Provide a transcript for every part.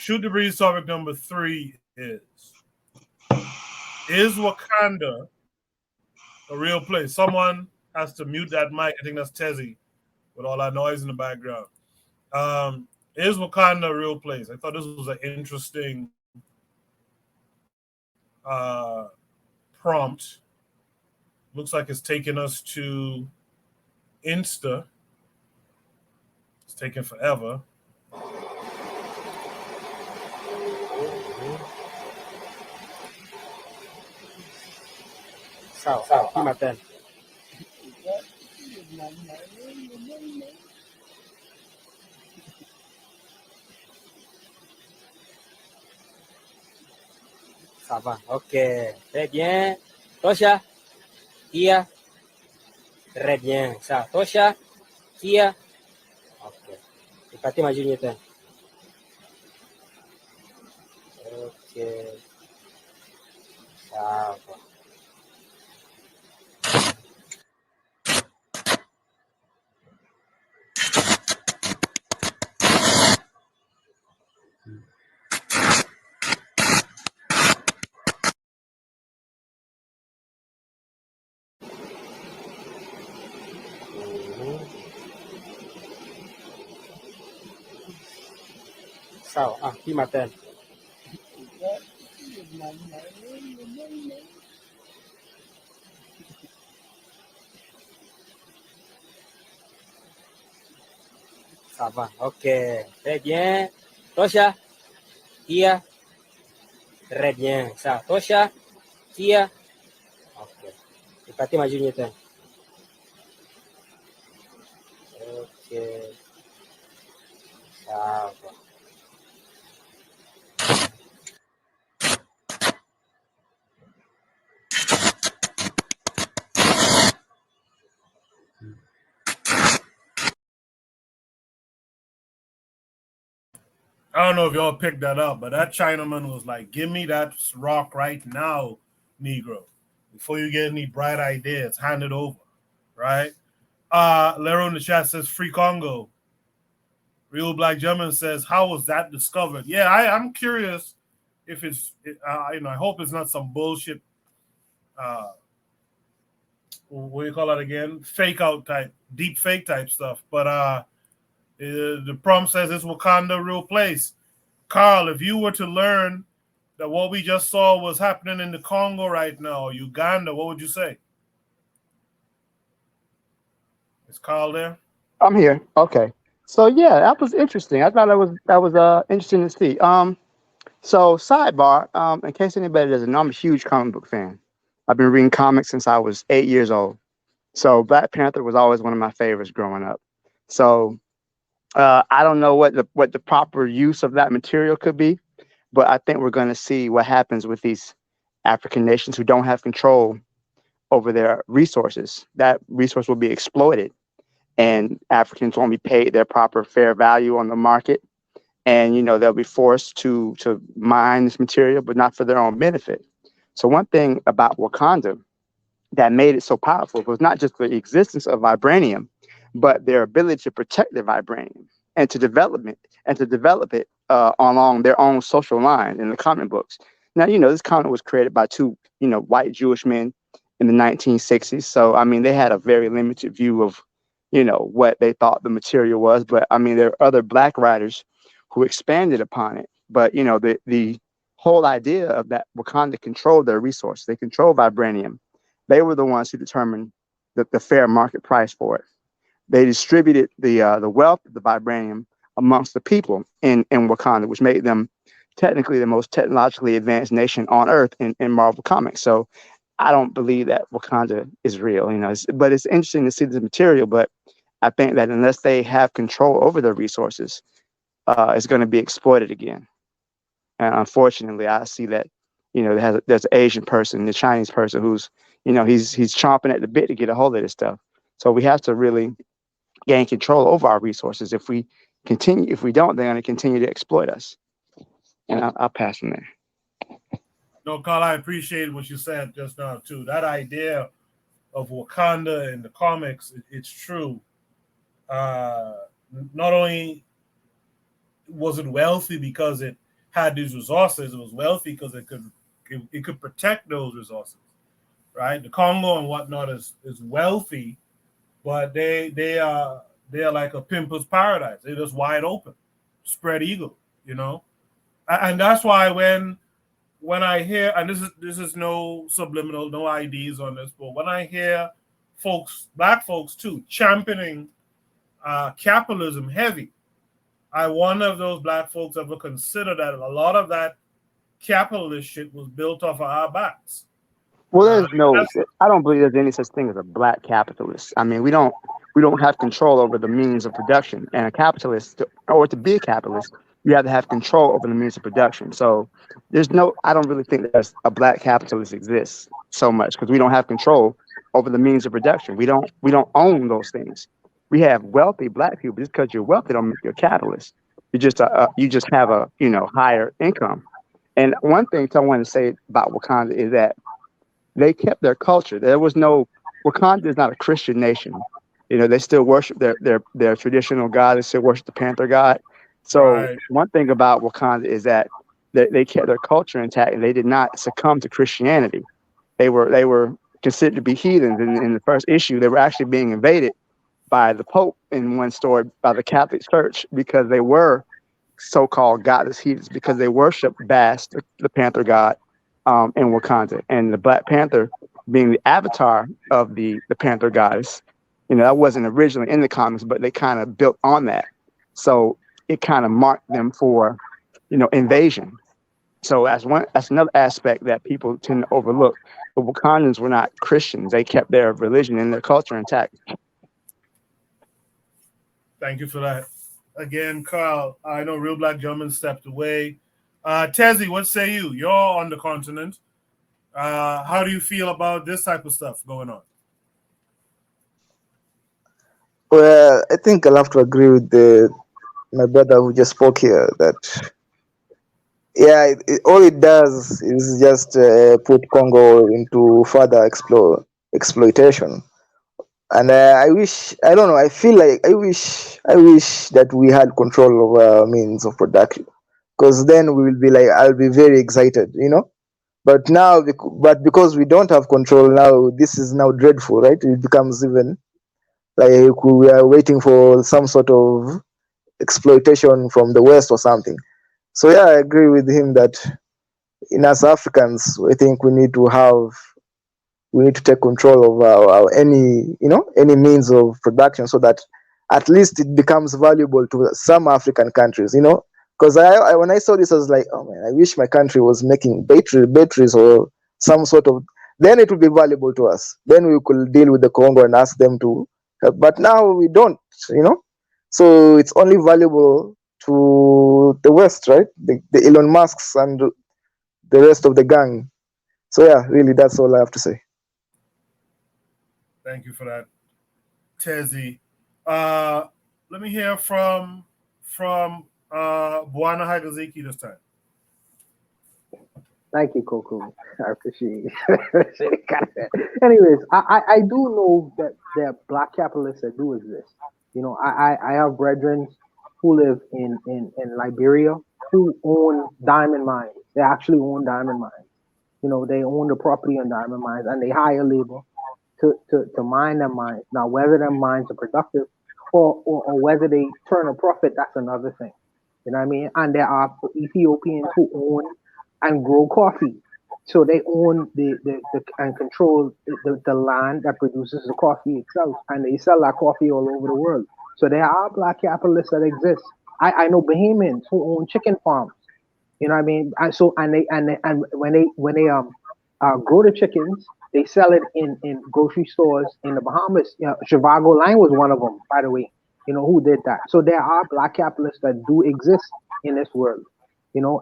Shoot the breeze topic number 3 is Wakanda a real place? Someone has to mute that mic. I think that's Tezzy with all that noise in the background. Is Wakanda a real place? I thought this was an interesting prompt. Looks like it's taking us to Insta. It's taking forever. Sao, khi mà tên. Ça va, ok, très bien. Tosha, Kia, très bien. Ça, Tosha, Kia, ok. Ipati majunya tu. Ok, ça va. Sao, khi mà tên. Ça va, ok, très bien. Tosha, Kia, très bien. Ça, Tosha, Kia, ok. Ipati majunya tu. Ok, ça va. I don't know if y'all picked that up, but that Chinaman was like, "Give me that rock right now, Negro. Before you get any bright ideas, hand it over." Right? Lero in the chat says, "Free Congo." Real Black German says, "How was that discovered?" Yeah, I'm curious if it's, I hope it's not some bullshit. What do you call that again? Fake out type, deep fake type stuff. But the prompt says it's Wakanda, a real place. Carl, if you were to learn that what we just saw was happening in the Congo right now, Uganda, what would you say? Is Carl there? I'm here. Okay. So yeah, that was interesting. I thought that was interesting to see. So sidebar, in case anybody doesn't know, I'm a huge comic book fan. I've been reading comics since I was 8 years old. So Black Panther was always one of my favorites growing up. So I don't know what the proper use of that material could be, but I think we're going to see what happens with these African nations who don't have control over their resources. That resource will be exploited, and Africans won't be paid their proper fair value on the market. And they'll be forced to mine this material, but not for their own benefit. So one thing about Wakanda that made it so powerful was not just the existence of vibranium, but their ability to protect the vibranium and to develop it along their own social line in the comic books. Now, this comic was created by two, white Jewish men in the 1960s. So, I mean, they had a very limited view of, what they thought the material was. But I mean, there are other Black writers who expanded upon it. But, the whole idea of that Wakanda controlled their resources. They control vibranium. They were the ones who determined the fair market price for it. They distributed the wealth of the vibranium amongst the people in Wakanda, which made them technically the most technologically advanced nation on Earth in Marvel Comics. So I don't believe that Wakanda is real, but it's interesting to see this material. But I think that unless they have control over their resources, it's going to be exploited again. And unfortunately, I see that, there's an Asian person, the Chinese person who's, he's chomping at the bit to get a hold of this stuff. So we have to really gain control over our resources. If we don't, they're going to continue to exploit us. And I'll pass from there. No, Carl, I appreciate what you said just now, too. That idea of Wakanda in the comics, it's true. Not only was it wealthy because it had these resources. It was wealthy because it could protect those resources, right? The Congo and whatnot is wealthy, but they are like a pimple's paradise. They're just wide open, spread eagle, you know. And that's why when I hear, and this is no subliminal, no IDs on this, but when I hear folks, black folks too, championing capitalism heavy, I wonder if those black folks ever consider that a lot of that capitalist shit was built off of our backs. Well, Uh, there's no. that's I don't believe there's any such thing as a black capitalist. I mean, we don't have control over the means of production, and a capitalist, or to be a capitalist, you have to have control over the means of production. So there's no. I don't really think there's a black capitalist exists so much because we don't have control over the means of production. We don't own those things. We have wealthy black people. Just because you're wealthy, don't make you a capitalist. You just have a higher income. And one thing I want to say about Wakanda is that they kept their culture. There was no Wakanda is not a Christian nation. They still worship their traditional god. They still worship the Panther god. So right. one thing about Wakanda is that they kept their culture intact and they did not succumb to Christianity. They were considered to be heathens. In the first issue, they were actually being invaded by the Pope in one story by the Catholic Church because they were so-called godless heathens because they worship Bast, the Panther god, in Wakanda, and the Black Panther being the avatar of the Panther goddess. That wasn't originally in the comics, but they kind of built on that, so it kind of marked them for invasion. So that's another aspect that people tend to overlook. The Wakandans were not Christians; they kept their religion and their culture intact. Thank you for that. Again, Carl, I know Real Black Gentleman stepped away. Tezzy, what say you? You're on the continent. How do you feel about this type of stuff going on? Well, I think I'll have to agree with my brother who just spoke here that yeah, all it does is just put Congo into further exploitation. And I don't know, I feel like I wish that we had control over our means of production, because then we will be like, I'll be very excited. But now, but because we don't have control now, this is now dreadful, right? It becomes even like we are waiting for some sort of exploitation from the West or something. So yeah, I agree with him that in us Africans, I think we need to take control of any means of production, so that at least it becomes valuable to some African countries. Because when I saw this, I was like, oh man, I wish my country was making batteries or some sort of, then it would be valuable to us, then we could deal with the Congo and ask them to help. But now we don't. So it's only valuable to the West, right? The Elon Musks and the rest of the gang. So yeah, really, that's all I have to say. Thank you for that, Tezzy. Uh, Let me hear from Buana Hagaziki this time. Thank you, Coco. I appreciate it. Anyways, I do know that there are black capitalists that do exist. I have brethren who live in Liberia who own diamond mines. They actually own diamond mines. They own the property on diamond mines and they hire labor to mine them mines. Now, whether them mines are productive or whether they turn a profit, that's another thing. You know what I mean? And there are Ethiopians who own and grow coffee. So they own the and control the land that produces the coffee itself, and they sell that coffee all over the world. So there are black capitalists that exist. I know Bahamians who own chicken farms. You know what I mean? And so and when they grow the chickens, they sell it in grocery stores in the Bahamas. Zhivago Line was one of them, by the way. Who did that? So there are black capitalists that do exist in this world.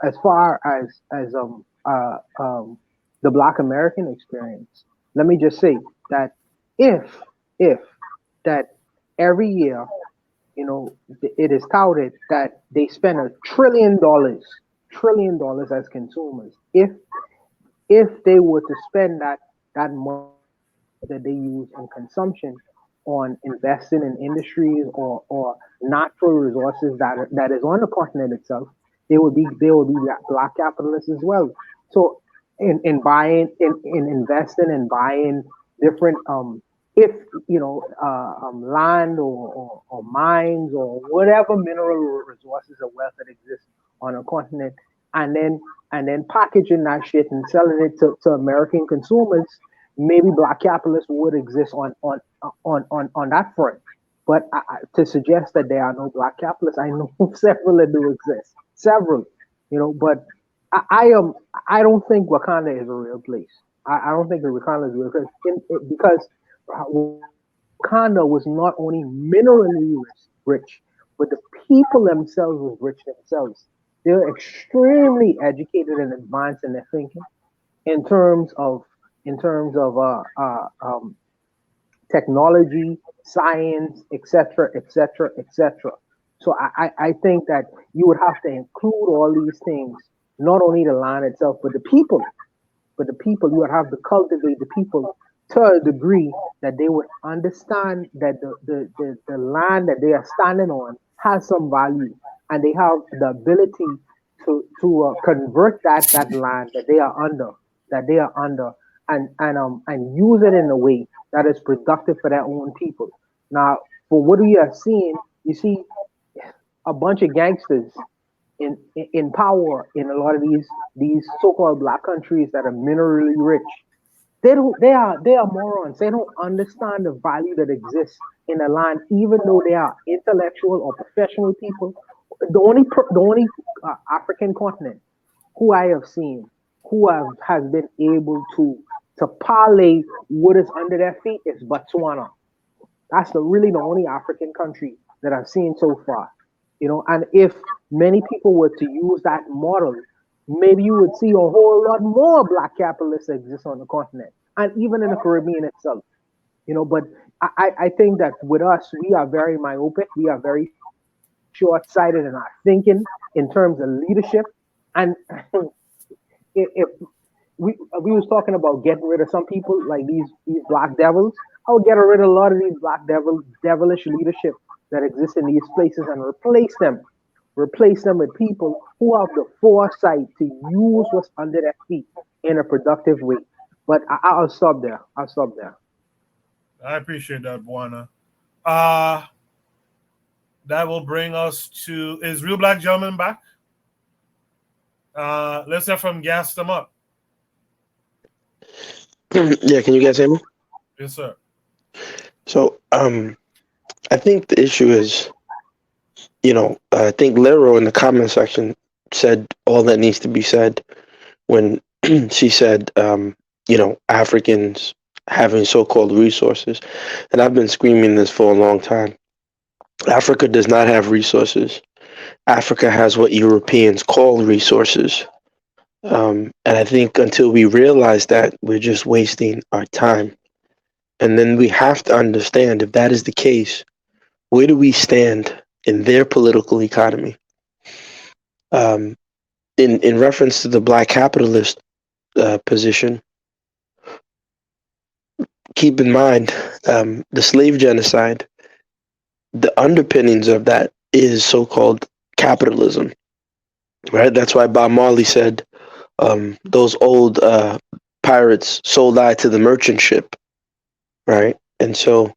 As far as the Black American experience, let me just say that if if that every year, it is touted that they spend $1 trillion as consumers. If they were to spend that money that they use in consumption on investing in industries or natural resources that is on the continent itself, they would be black capitalists as well. So in buying in investing and buying different if land or mines or whatever mineral resources or wealth that exists on a continent, and then packaging that shit and selling it to American consumers, maybe black capitalists would exist on that front. But to suggest that there are no black capitalists, I know several that do exist, several, But I don't think Wakanda is a real place. I don't think that Wakanda is a real place because Wakanda was not only minerally rich, but the people themselves was rich themselves. They're extremely educated and advanced in their thinking in terms of in terms of technology, science, etc., etc., etc. So I think that you would have to include all these things, not only the land itself, but the people. But the people, you would have to cultivate the people to a degree that they would understand that the land that they are standing on has some value, and they have the ability to convert that land that they are under, and use it in a way that is productive for their own people. Now, for what we are seeing, you see a bunch of gangsters in power in a lot of these so-called black countries that are minerally rich. They are morons. They don't understand the value that exists in the land, even though they are intellectual or professional people. The only African continent who I have seen has been able to parlay what is under their feet is Botswana. That's really the only African country that I've seen so far. And if many people were to use that model, maybe you would see a whole lot more black capitalists exist on the continent and even in the Caribbean itself. But I think that with us, we are very myopic. We are very short-sighted in our thinking in terms of leadership. And if we was talking about getting rid of some people like these black devils, I would get rid of a lot of these devilish leadership that exists in these places and replace them with people who have the foresight to use what's under their feet in a productive way. But I'll stop there. I appreciate that, Buana. Uh that will bring us to, is Real Black Gentleman back? Let's hear from Gas them up. Yeah, can you guys hear me? Yes, sir. So, I think the issue is, I think Lero in the comment section said all that needs to be said when she said, Africans having so-called resources. And I've been screaming this for a long time. Africa does not have resources. Africa has what Europeans call resources. And I think until we realize that, we're just wasting our time. And then we have to understand, if that is the case, where do we stand in their political economy? In reference to the black capitalist position, keep in mind the slave genocide. The underpinnings of that is so-called capitalism, right? That's why Bob Marley said those old pirates sold I to the merchant ship, right? And so,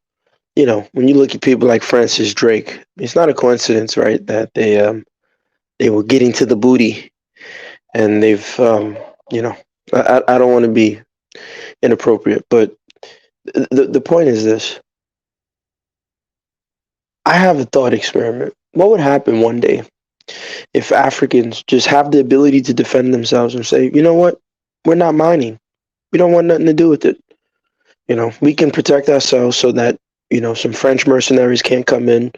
when you look at people like Francis Drake, it's not a coincidence, right, that they were getting to the booty, and they've, I don't want to be inappropriate, but the point is this. I have a thought experiment. What would happen one day if Africans just have the ability to defend themselves and say, you know what, we're not mining. We don't want nothing to do with it. We can protect ourselves so that, some French mercenaries can't come in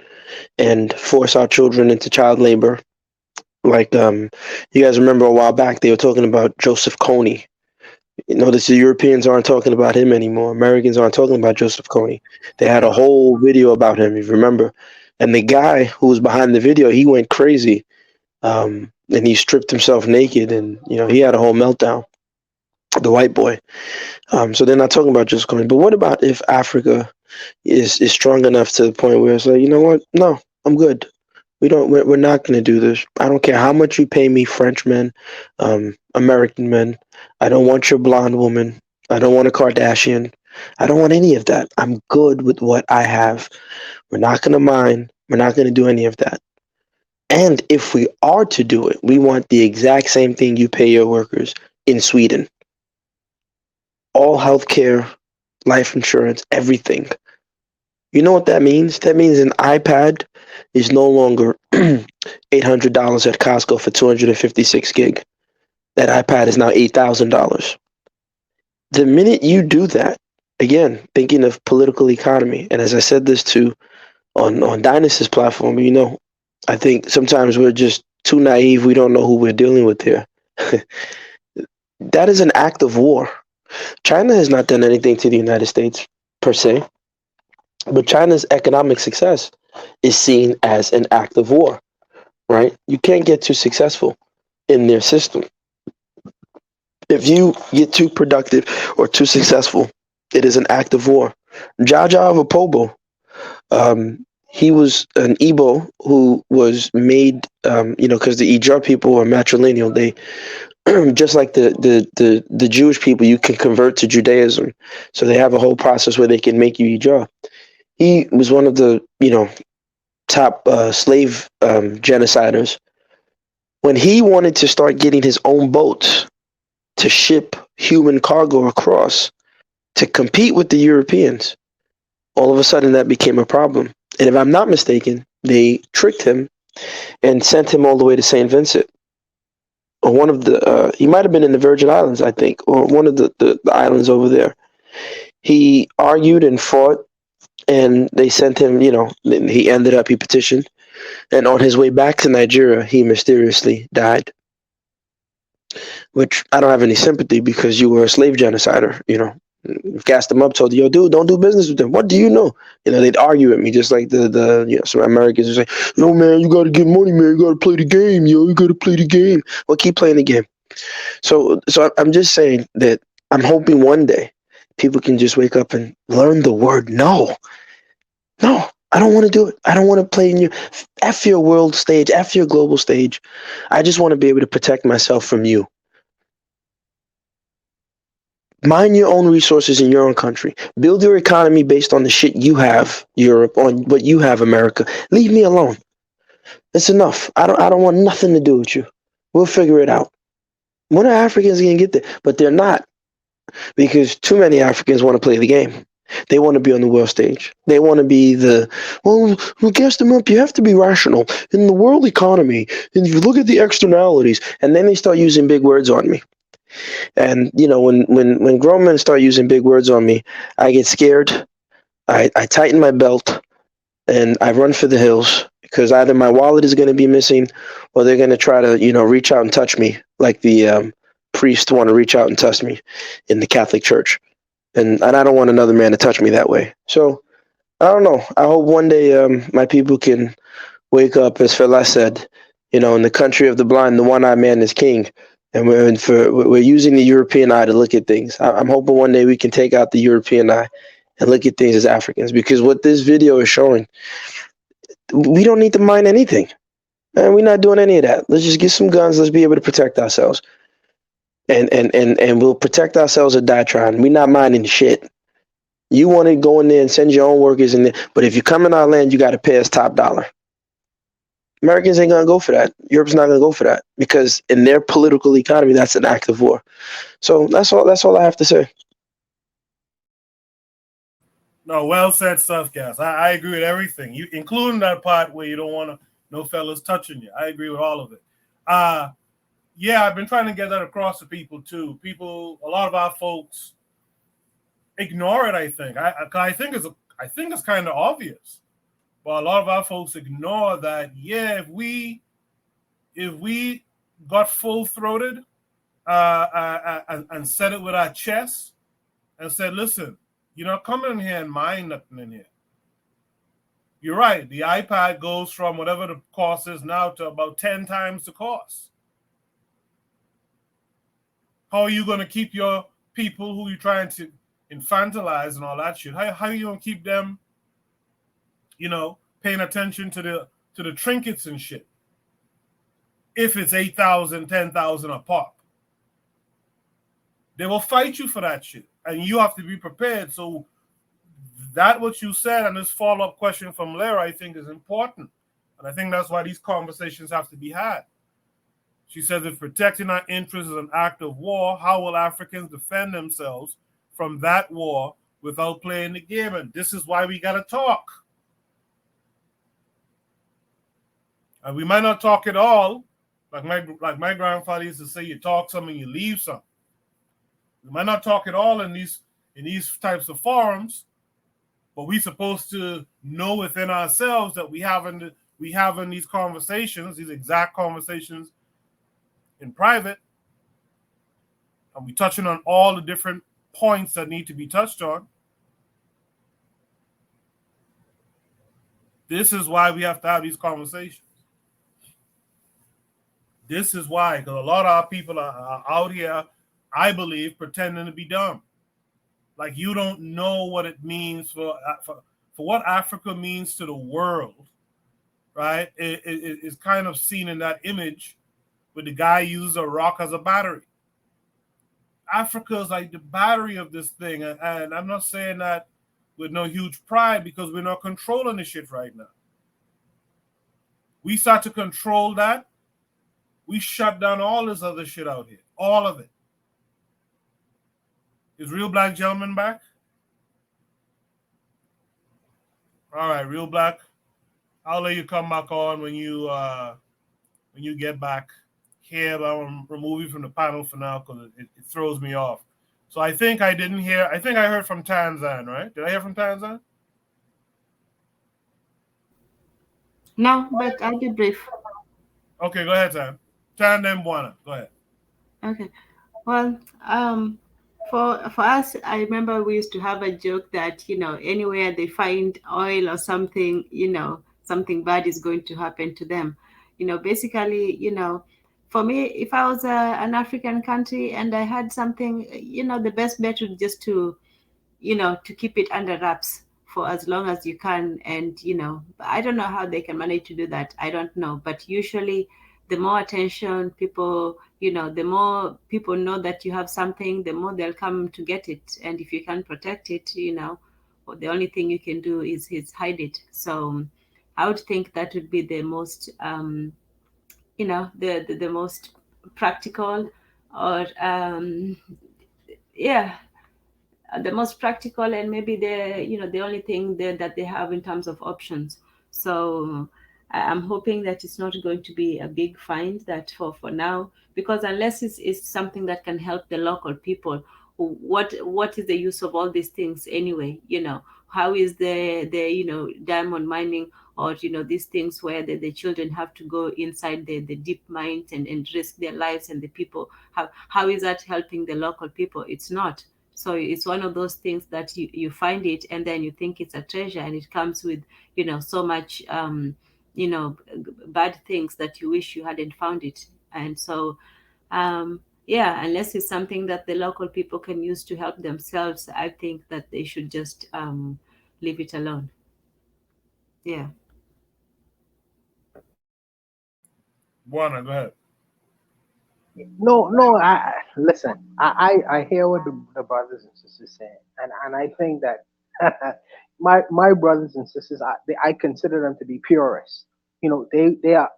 and force our children into child labor. Like, you guys remember a while back, they were talking about Joseph Kony. Notice the Europeans aren't talking about him anymore. Americans aren't talking about Joseph Kony. They had a whole video about him, if you remember. And the guy who was behind the video, he went crazy. And he stripped himself naked, and, he had a whole meltdown, the white boy. So they're not talking about Joseph Kony. But what about if Africa is strong enough to the point where it's like, you know what? No, I'm good. We're not going to do this. I don't care how much you pay me, Frenchmen, American men. I don't want your blonde woman. I don't want a Kardashian. I don't want any of that. I'm good with what I have. We're not going to mine. We're not going to do any of that. And if we are to do it, we want the exact same thing you pay your workers in Sweden. All healthcare, life insurance, everything. You know what that means? That means an iPad is no longer $800 at Costco for 256 gig. That iPad is now $8,000. The minute you do that, again, thinking of political economy, and as I said this to on Dynasty's platform, I think sometimes we're just too naive. We don't know who we're dealing with here. That is an act of war. China has not done anything to the United States per se, but China's economic success is seen as an act of war, right? You can't get too successful in their system. If you get too productive or too successful, it is an act of war. Jaja of Apobo, he was an Igbo who was made, because the Ijar people are matrilineal. They just like the Jewish people, you can convert to Judaism. So they have a whole process where they can make you Ijar. He was one of the, top slave genociders. When he wanted to start getting his own boats to ship human cargo across to compete with the Europeans, all of a sudden that became a problem. And if I'm not mistaken, they tricked him and sent him all the way to St. Vincent. Or one of the, he might have been in the Virgin Islands, I think, or one of the islands over there. He argued and fought, and they sent him, he petitioned. And on his way back to Nigeria, he mysteriously died. Which I don't have any sympathy because you were a slave genocider, gassed them up, told you, yo, dude, don't do business with them. What do you know? They'd argue with me just like some Americans would say, yo, man, you got to get money, man. You got to play the game, yo. You got to play the game. Well, keep playing the game. So I'm just saying that I'm hoping one day people can just wake up and learn the word no. No, I don't want to do it. I don't want to play in your world stage, your global stage. I just want to be able to protect myself from you. Mine your own resources in your own country. Build your economy based on the shit you have, Europe, on what you have, America. Leave me alone. That's enough. I don't want nothing to do with you. We'll figure it out. When are Africans gonna get there? But they're not, because too many Africans want to play the game. They want to be on the world stage. They want to be gas them up. You have to be rational in the world economy. And you look at the externalities, and then they start using big words on me. And when grown men start using big words on me, I get scared. I tighten my belt, and I run for the hills, because either my wallet is going to be missing, or they're going to try to reach out and touch me like the priest want to reach out and touch me in the Catholic Church, and I don't want another man to touch me that way. So I don't know. I hope one day my people can wake up, as Fela said, in the country of the blind, the one-eyed man is king. And we're using the European eye to look at things. I'm hoping one day we can take out the European eye and look at things as Africans, because what this video is showing, we don't need to mine anything. And we're not doing any of that. Let's just get some guns. Let's be able to protect ourselves. And we'll protect ourselves or die trying. We're not mining shit. You want to go in there and send your own workers in there, but if you come in our land, you got to pay us top dollar. Americans ain't gonna go for that. Europe's not gonna go for that, because in their political economy, that's an act of war. So that's all I have to say. No, well said stuff, guys. I agree with everything, you including that part where you don't want no fellas touching you. I agree with all of it. Yeah, I've been trying to get that across to people too. A lot of our folks ignore it. I think it's kind of obvious. But a lot of our folks ignore that. Yeah, if we got full throated and said it with our chest and said, "Listen, you're not coming in here and mine nothing in here." You're right. The iPad goes from whatever the cost is now to about 10 times the cost. How are you going to keep your people who you're trying to infantilize and all that shit? How are you going to keep them, paying attention to to the trinkets and shit. If it's 8,000, 10,000 a pop, they will fight you for that shit, and you have to be prepared. So that what you said, and this follow-up question from Lara, I think is important, and I think that's why these conversations have to be had. She says, if protecting our interests is an act of war, how will Africans defend themselves from that war without playing the game? And this is why we got to talk. And we might not talk at all. Like my grandfather used to say, you talk some and you leave some. We might not talk at all in these types of forums, but we're supposed to know within ourselves that we having these conversations, these exact conversations in private, and we touching on all the different points that need to be touched on. This is why we have to have these conversations. This is why, because a lot of our people are out here, I believe, pretending to be dumb. Like you don't know what it means for what Africa means to the world, right? It is kind of seen in that image where the guy uses a rock as a battery. Africa is like the battery of this thing, and I'm not saying that with no huge pride because we're not controlling the shit right now. We start to control that, we shut down all this other shit out here. All of it. Is Real Black Gentleman back? All right, Real Black. I'll let you come back on when you get back here. But I'm remove you from the panel for now because it throws me off. So I think I didn't hear. I think I heard from Tanzan, right? Did I hear from Tanzan? No, but I'll be brief. Okay, go ahead, Tan Mbwana. Go ahead. Okay. Well, for us, I remember we used to have a joke that, anywhere they find oil or something, something bad is going to happen to them. Basically, for me, if I was an African country and I had something, the best bet would just to keep it under wraps for as long as you can. And, I don't know how they can manage to do that. I don't know. But usually the more attention people, the more people know that you have something, the more they'll come to get it. And if you can't protect it, well, the only thing you can do is hide it. So I would think that would be the most, the most practical or, the most practical, and maybe the only thing that they have in terms of options. So I'm hoping that it's not going to be a big find that for now, because unless it's something that can help the local people, what is the use of all these things anyway? How is the diamond mining or these things where the children have to go inside the deep mines and risk their lives, and the people, how is that helping the local people? It's not. So it's one of those things that you find it and then you think it's a treasure, and it comes with, so much, bad things that you wish you hadn't found it. And so, unless it's something that the local people can use to help themselves, I think that they should just leave it alone. Yeah. Buana, go ahead. No. Listen. I hear what the brothers and sisters saying, and I think that my brothers and sisters, I consider them to be purists. They are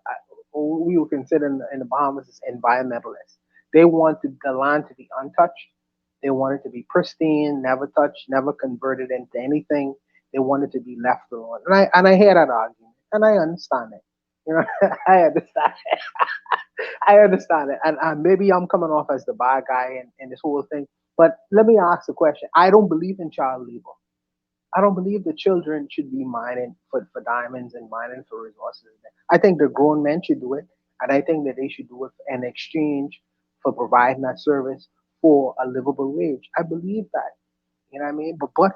we would consider in the Bahamas as environmentalists. They want the land to be untouched. They want it to be pristine, never touched, never converted into anything. They want it to be left alone. And I hear that argument, and I understand it. I understand it. I understand it. And maybe I'm coming off as the bad guy in this whole thing. But let me ask the question. I don't believe in child labor. I don't believe the children should be mining for diamonds and mining for resources. I think the grown men should do it. And I think that they should do it in exchange for providing that service for a livable wage. I believe that. You know what I mean? But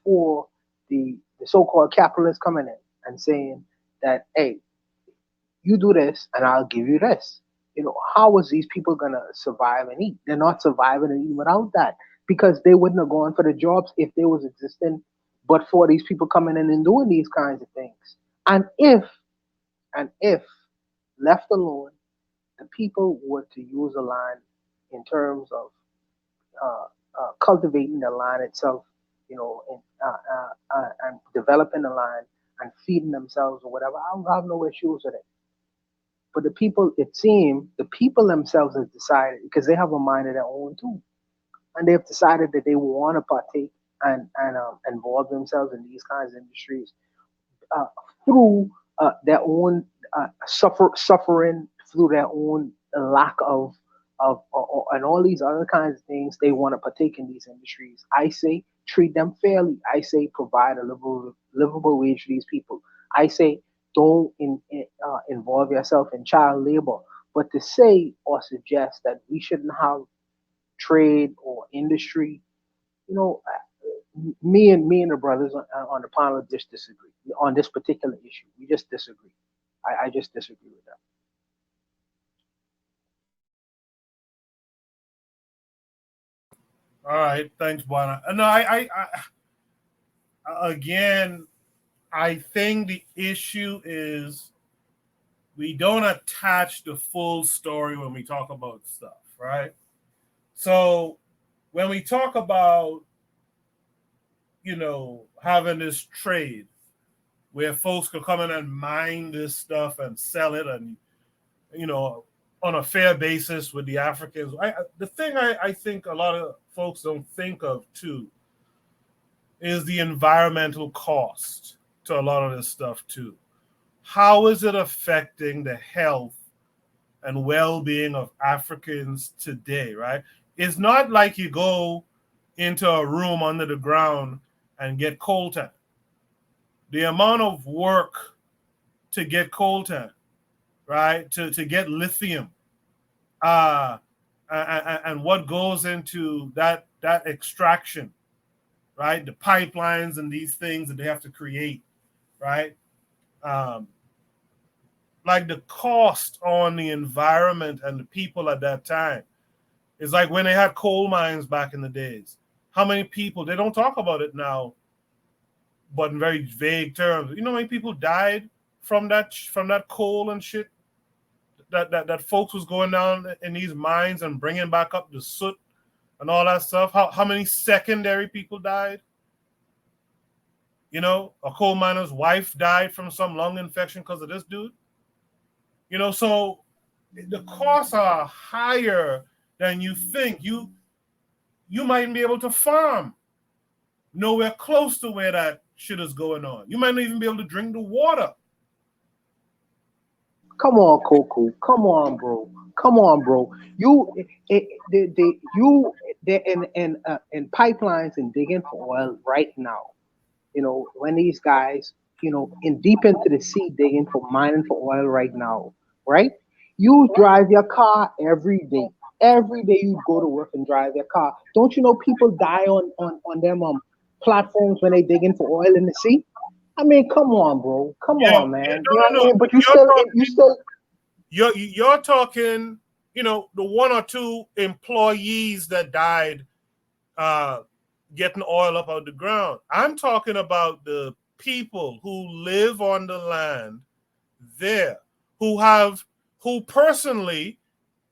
for the so-called capitalists coming in and saying that, hey, you do this and I'll give you this. How is these people gonna survive and eat? They're not surviving and eating without that, because they wouldn't have gone for the jobs if they was existing, but for these people coming in and doing these kinds of things. And if left alone, the people were to use the land in terms of uh, cultivating the land itself, and developing the land and feeding themselves or whatever, I don't have no issues with it. But the people, it seems, the people themselves have decided, because they have a mind of their own too, and they've decided that they want to partake and involve themselves in these kinds of industries uh, through their own suffering, through their own lack of and all these other kinds of things. They want to partake in these industries. I say treat them fairly. I say provide a livable wage for these people. I say don't involve yourself in child labor. But to say or suggest that we shouldn't have trade or industry, you know, me and the brothers on the panel just disagree on this particular issue. We just disagree. I just disagree with that. All right, thanks, Buana. No, again, I think the issue is we don't attach the full story when we talk about stuff, right? So when we talk about, having this trade where folks could come in and mine this stuff and sell it and, on a fair basis with the Africans. The thing I think a lot of folks don't think of too is the environmental cost to a lot of this stuff too. How is it affecting the health and well-being of Africans today, right? It's not like you go into a room under the ground and get coltan. The amount of work to get coltan, right? To get lithium, and what goes into that extraction, right? The pipelines and these things that they have to create, right? Like the cost on the environment and the people at that time is like when they had coal mines back in the days. How many people, they don't talk about it now, but in very vague terms. You know how many people died from that coal and shit that folks was going down in these mines and bringing back up the soot and all that stuff? How many secondary people died? A coal miner's wife died from some lung infection because of this dude. So the costs are higher than you think. You mightn't be able to farm nowhere close to where that shit is going on. You might not even be able to drink the water. Come on, Coco. Come on, bro. Come on, bro. They're in pipelines and digging for oil right now. When these guys, in deep into the sea digging for mining for oil right now, right? You drive your car every day. Every day you go to work and drive your car. Don't you know people die on them platforms when they digging for oil in the sea? I mean, come on, bro. Come on, man. No, You know what I no. mean? But you still. You're talking, the one or two employees that died getting oil up out of the ground. I'm talking about the people who live on the land there, who personally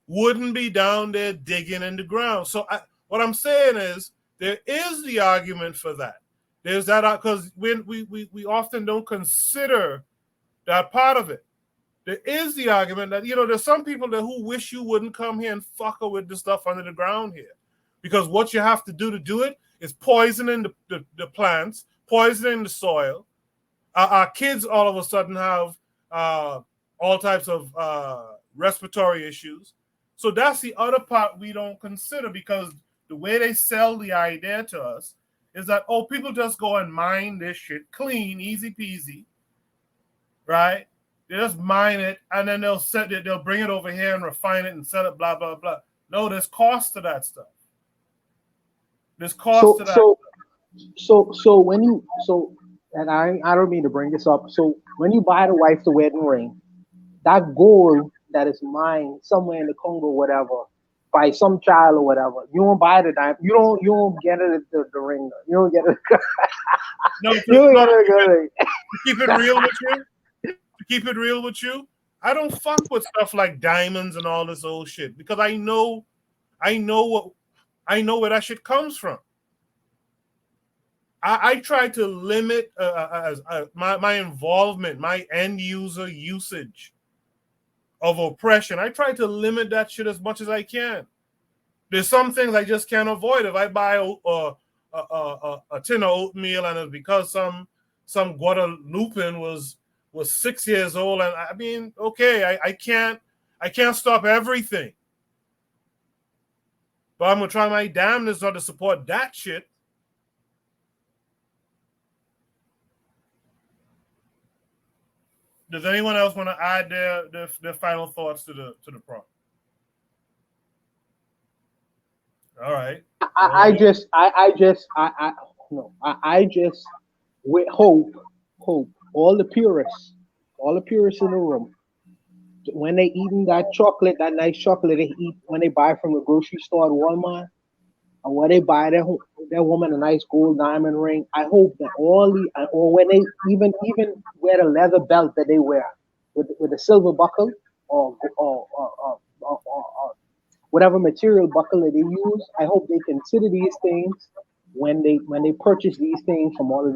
wouldn't be down there digging in the ground. So what I'm saying is there is the argument for that. There's that, because we often don't consider that part of it. There is the argument that, there's some people that who wish you wouldn't come here and fucker with the stuff under the ground here. Because what you have to do it is poisoning the plants, poisoning the soil. Our kids all of a sudden have all types of respiratory issues. So that's the other part we don't consider, because the way they sell the idea to us is that, people just go and mine this shit clean, easy peasy, right? They just mine it and then they'll bring it over here and refine it and sell it, blah, blah, blah. No, there's cost to that stuff. There's cost to that stuff. So and I don't mean to bring this up. So when you buy the wife the wedding ring, that gold that is mined somewhere in the Congo, whatever, by some child or whatever, you don't buy the diamond. You don't get it at the ring. You don't get it. No, you don't get it. To keep it real with you, keep it real with you, I don't fuck with stuff like diamonds and all this old shit because I know where that shit comes from. I try to limit my involvement, my end user usage of oppression. I try to limit that shit as much as I can. There's some things I just can't avoid. If I buy a tin of oatmeal and it's because some Guadalupan was 6 years old, and I mean, okay, I can't stop everything, but I'm gonna try my damnedest not to support that shit. Does anyone else want to add their final thoughts to the prompt? All right. I just hope all the purists in the room, when they eating that chocolate, that nice chocolate they eat when they buy from the grocery store at Walmart, or when they buy that woman a nice gold diamond ring, I hope that or when they even wear the leather belt that they wear with the silver buckle or whatever material buckle that they use, I hope they consider these things when they purchase these things from all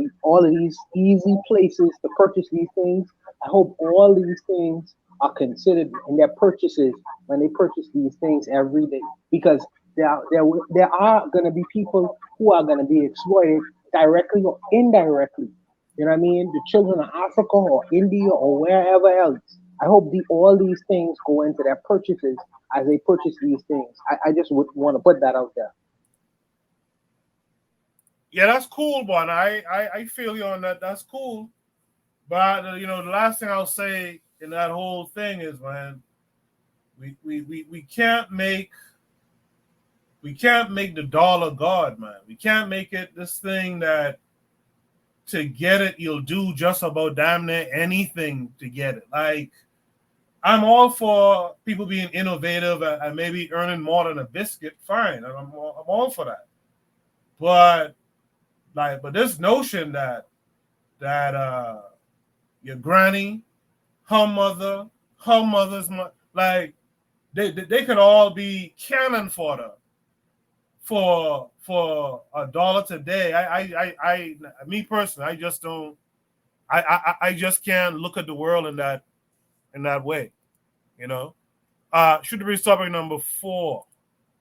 of these easy places to purchase these things. I hope all these things are considered in their purchases when they purchase these things every day, because there are going to be people who are going to be exploited directly or indirectly. You know what I mean? The children of Africa or India or wherever else. I hope all these things go into their purchases as they purchase these things. I just would want to put that out there. Yeah, that's cool, man. I feel you on that. That's cool. But the last thing I'll say in that whole thing is, man, we can't make the dollar God, man. We can't make it this thing that to get it you'll do just about damn near anything to get it. Like, I'm all for people being innovative and maybe earning more than a biscuit. Fine, I'm all for that. But this notion that your granny, her mother's mother, like they could all be cannon fodder for $1 today. I me personally, I just don't. I just can't look at the world in that way. Should be topic number 4.